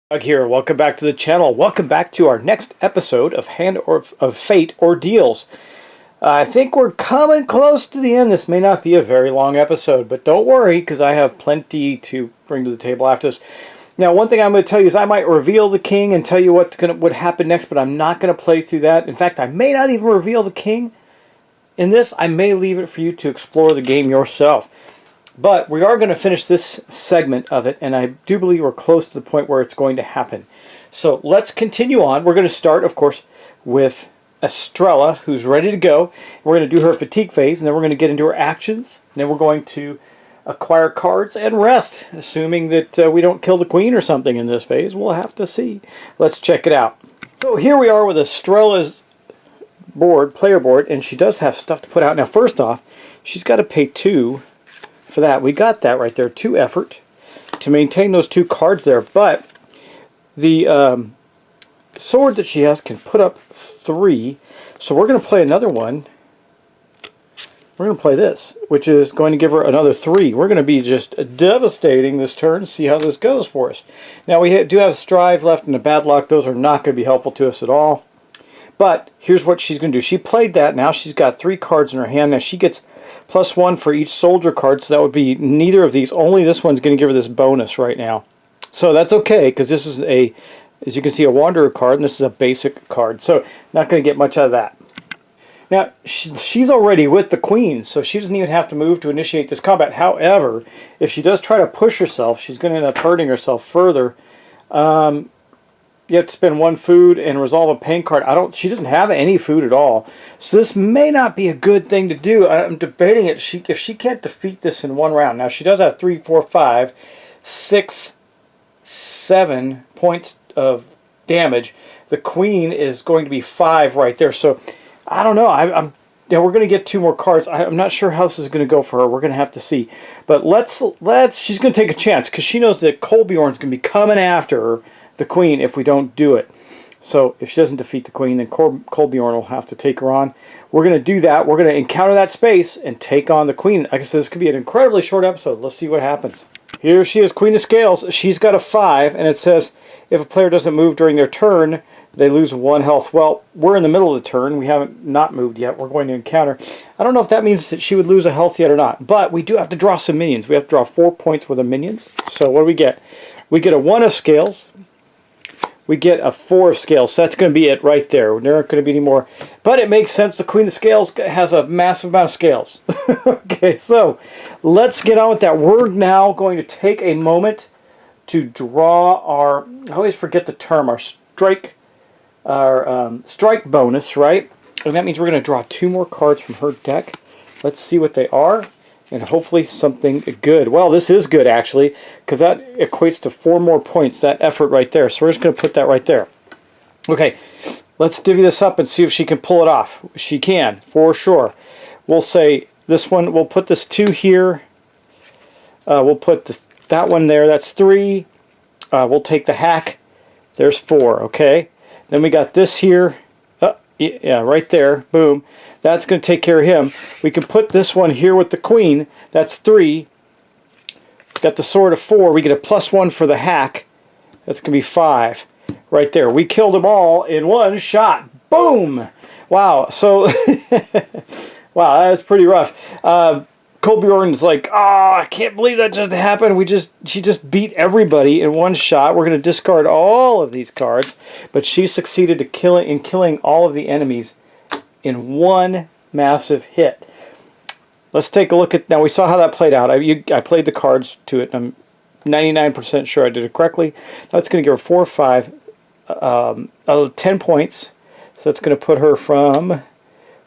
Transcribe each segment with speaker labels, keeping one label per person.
Speaker 1: Doug here. Welcome back to the channel. Welcome back to our next episode of of Fate Ordeals. I think we're coming close to the end. This may not be a very long episode, but don't worry because I have plenty to bring to the table after this. Now, one thing I'm going to tell you is I might reveal the king and tell you what would happen next, but I'm not going to play through that. In fact, I may not even reveal the king in this. I may leave it for you to explore the game yourself. But we are going to finish this segment of it, and I do believe we're close to the point where it's going to happen. So let's continue on. We're going to start, of course, with Estrella, who's ready to go. We're going to do her fatigue phase, and then we're going to get into her actions. And then we're going to acquire cards and rest, assuming that we don't kill the queen or something in this phase. We'll have to see. Let's check it out. So here we are with Estrella's player board, and she does have stuff to put out. Now, first off, she's got to pay 2 for that. We got that right there. 2 effort to maintain those 2 cards there. But the sword that she has can put up 3. So we're going to play another one. We're going to play this, which is going to give her another 3. We're going to be just devastating this turn. See how this goes for us. Now we do have Strive left and a Bad Luck. Those are not going to be helpful to us at all. But here's what she's going to do. She played that. Now she's got 3 cards in her hand. Now she gets +1 for each soldier card, so that would be neither of these. Only this one's going to give her this bonus right now. So that's okay, because this is as you can see, a Wanderer card, and this is a basic card. So not going to get much out of that. Now, she's already with the queen, so she doesn't even have to move to initiate this combat. However, if she does try to push herself, she's going to end up hurting herself further. You have to spend 1 food and resolve a pain card. She doesn't have any food at all. So this may not be a good thing to do. I'm debating it. If she can't defeat this in 1 round. Now she does have 3, 4, 5, 6, 7 points of damage. The queen is going to be 5 right there. So I don't know. We're going to get 2 more cards. I'm not sure how this is going to go for her. We're going to have to see. But she's going to take a chance because she knows that Kolbjorn's going to be coming after her, the queen, if we don't do it. So if she doesn't defeat the queen, then Kolbjorn will have to take her on. We're going to do that. We're going to encounter that space and take on the queen. Like I said, this could be an incredibly short episode. Let's see what happens. Here she is, Queen of Scales. She's got a 5, and it says if a player doesn't move during their turn, they lose 1 health. Well, we're in the middle of the turn. We haven't not moved yet. We're going to encounter. I don't know if that means that she would lose a health yet or not, but we do have to draw some minions. We have to draw 4 points worth of minions. So what do we get? We get a 1 of Scales. We get a 4 of Scales. So that's going to be it right there. There aren't going to be any more. But it makes sense. The Queen of Scales has a massive amount of scales. Okay, so let's get on with that. We're now going to take a moment to draw our, I always forget the term, our strike bonus, right? And that means we're going to draw 2 more cards from her deck. Let's see what they are. And hopefully something good. Well, this is good, actually, because that equates to 4 more points, that effort right there. So we're just going to put that right there. Okay, let's divvy this up and see if she can pull it off. She can, for sure. We'll say this one, we'll put this 2 here. We'll put that one there, that's 3. We'll take the hack. There's 4, okay? Then we got this here. Yeah, right there. Boom. That's going to take care of him. We can put this one here with the queen. That's 3. Got the sword of 4. We get a +1 for the hack. That's going to be 5. Right there. We killed them all in 1 shot. Boom! Wow. So, wow, that's pretty rough. Kolbjorn's like, oh, I can't believe that just happened. She just beat everybody in 1 shot. We're going to discard all of these cards, but she succeeded in killing all of the enemies in 1 massive hit. Let's take a look at, now we saw how that played out. I played the cards to it, and I'm 99% sure I did it correctly. That's going to give her 4 or 5, 10 points. So that's going to put her from, what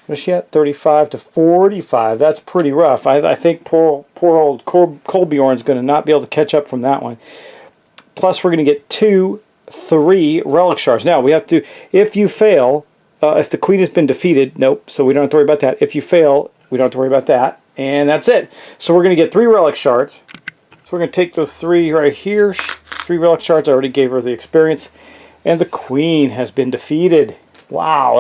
Speaker 1: is she at? 35 to 45. That's pretty rough. I think poor old Kolbjorn's going to not be able to catch up from that one. Plus we're going to get 2, 3 relic shards. Now we have to, if you fail, if the queen has been defeated, nope, so we don't have to worry about that. If you fail, we don't have to worry about that. And that's it. So we're going to get 3 relic shards. So we're going to take those 3 right here. 3 relic shards. I already gave her the experience. And the queen has been defeated. Wow,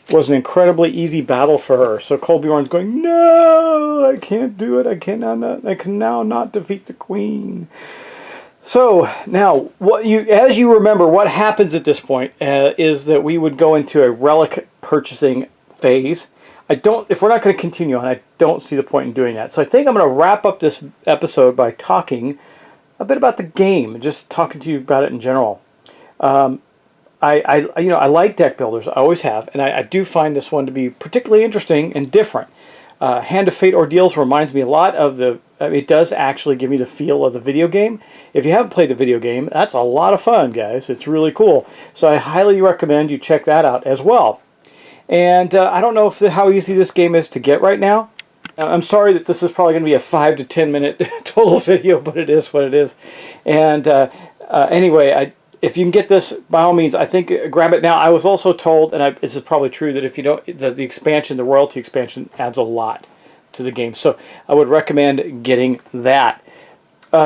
Speaker 1: was an incredibly easy battle for her. So Kolbjorn's going, no, I can't do it. I can now not defeat the queen. So now, as you remember, what happens at this point is that we would go into a relic purchasing phase. If we're not going to continue on, I don't see the point in doing that. So I think I'm going to wrap up this episode by talking a bit about the game, just talking to you about it in general. I like deck builders, I always have, and I do find this one to be particularly interesting and different. Hand of Fate Ordeals reminds me a lot of it does actually give me the feel of the video game. If you haven't played the video game, that's a lot of fun, guys. It's really cool. So I highly recommend you check that out as well. And I don't know how easy this game is to get right now. I'm sorry that this is probably going to be a 5 to 10 minute total video, but it is what it is. And anyway, if you can get this, by all means, I think grab it now. I was also told, and this is probably true, that if you don't, the expansion, the royalty expansion, adds a lot to the game. So I would recommend getting that.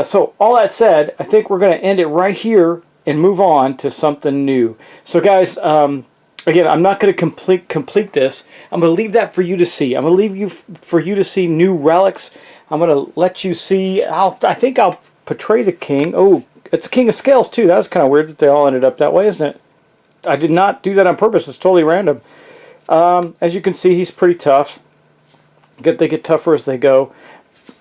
Speaker 1: So all that said, I think we're going to end it right here and move on to something new. So guys, again, I'm not going to complete this. I'm going to leave that for you to see. I'm going to leave for you to see new relics. I'm going to let you see. I think I'll portray the king. Oh, it's King of Scales too. That's kind of weird that they all ended up that way, isn't it? I did not do that on purpose. It's totally random. As you can see, he's pretty tough. They get tougher as they go.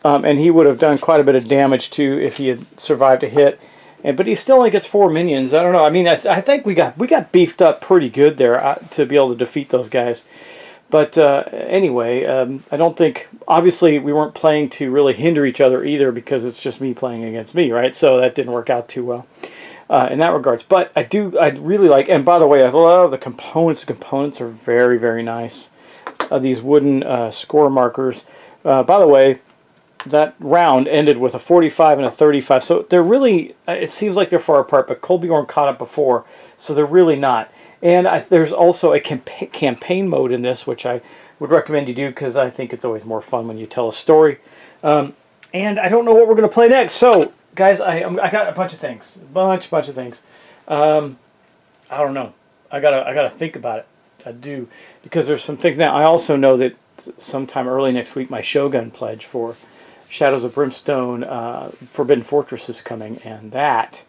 Speaker 1: And he would have done quite a bit of damage too if he had survived a hit. But he still only gets 4 minions. I don't know. I mean, I think we got beefed up pretty good there to be able to defeat those guys. But anyway, I don't think, obviously we weren't playing to really hinder each other either, because it's just me playing against me, right? So that didn't work out too well in that regards. But I really like, and by the way, I love the components. The components are very, very nice. These wooden score markers. By the way, that round ended with a 45 and a 35. So they're really, it seems like they're far apart, but Kolbjorn caught up before, so they're really not. And there's also a campaign mode in this, which I would recommend you do, because I think it's always more fun when you tell a story. And I don't know what we're going to play next. So, guys, I got a bunch of things. Bunch of things. I don't know. I gotta think about it. I do. Because there's some things now. I also know that sometime early next week, my Shogun pledge for Shadows of Brimstone Forbidden Fortress is coming. And that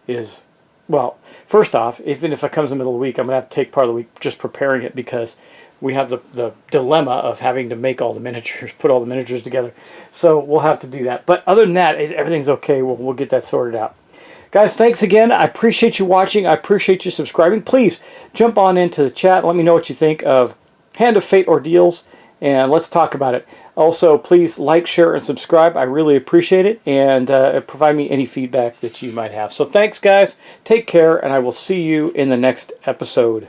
Speaker 1: is... Well, first off, even if it comes in the middle of the week, I'm going to have to take part of the week just preparing it, because we have the dilemma of having to make all the miniatures, put all the miniatures together. So we'll have to do that. But other than that, everything's okay. We'll get that sorted out. Guys, thanks again. I appreciate you watching. I appreciate you subscribing. Please jump on into the chat and let me know what you think of Hand of Fate Ordeals, and let's talk about it. Also, please like, share, and subscribe. I really appreciate it, and provide me any feedback that you might have. So thanks, guys. Take care, and I will see you in the next episode.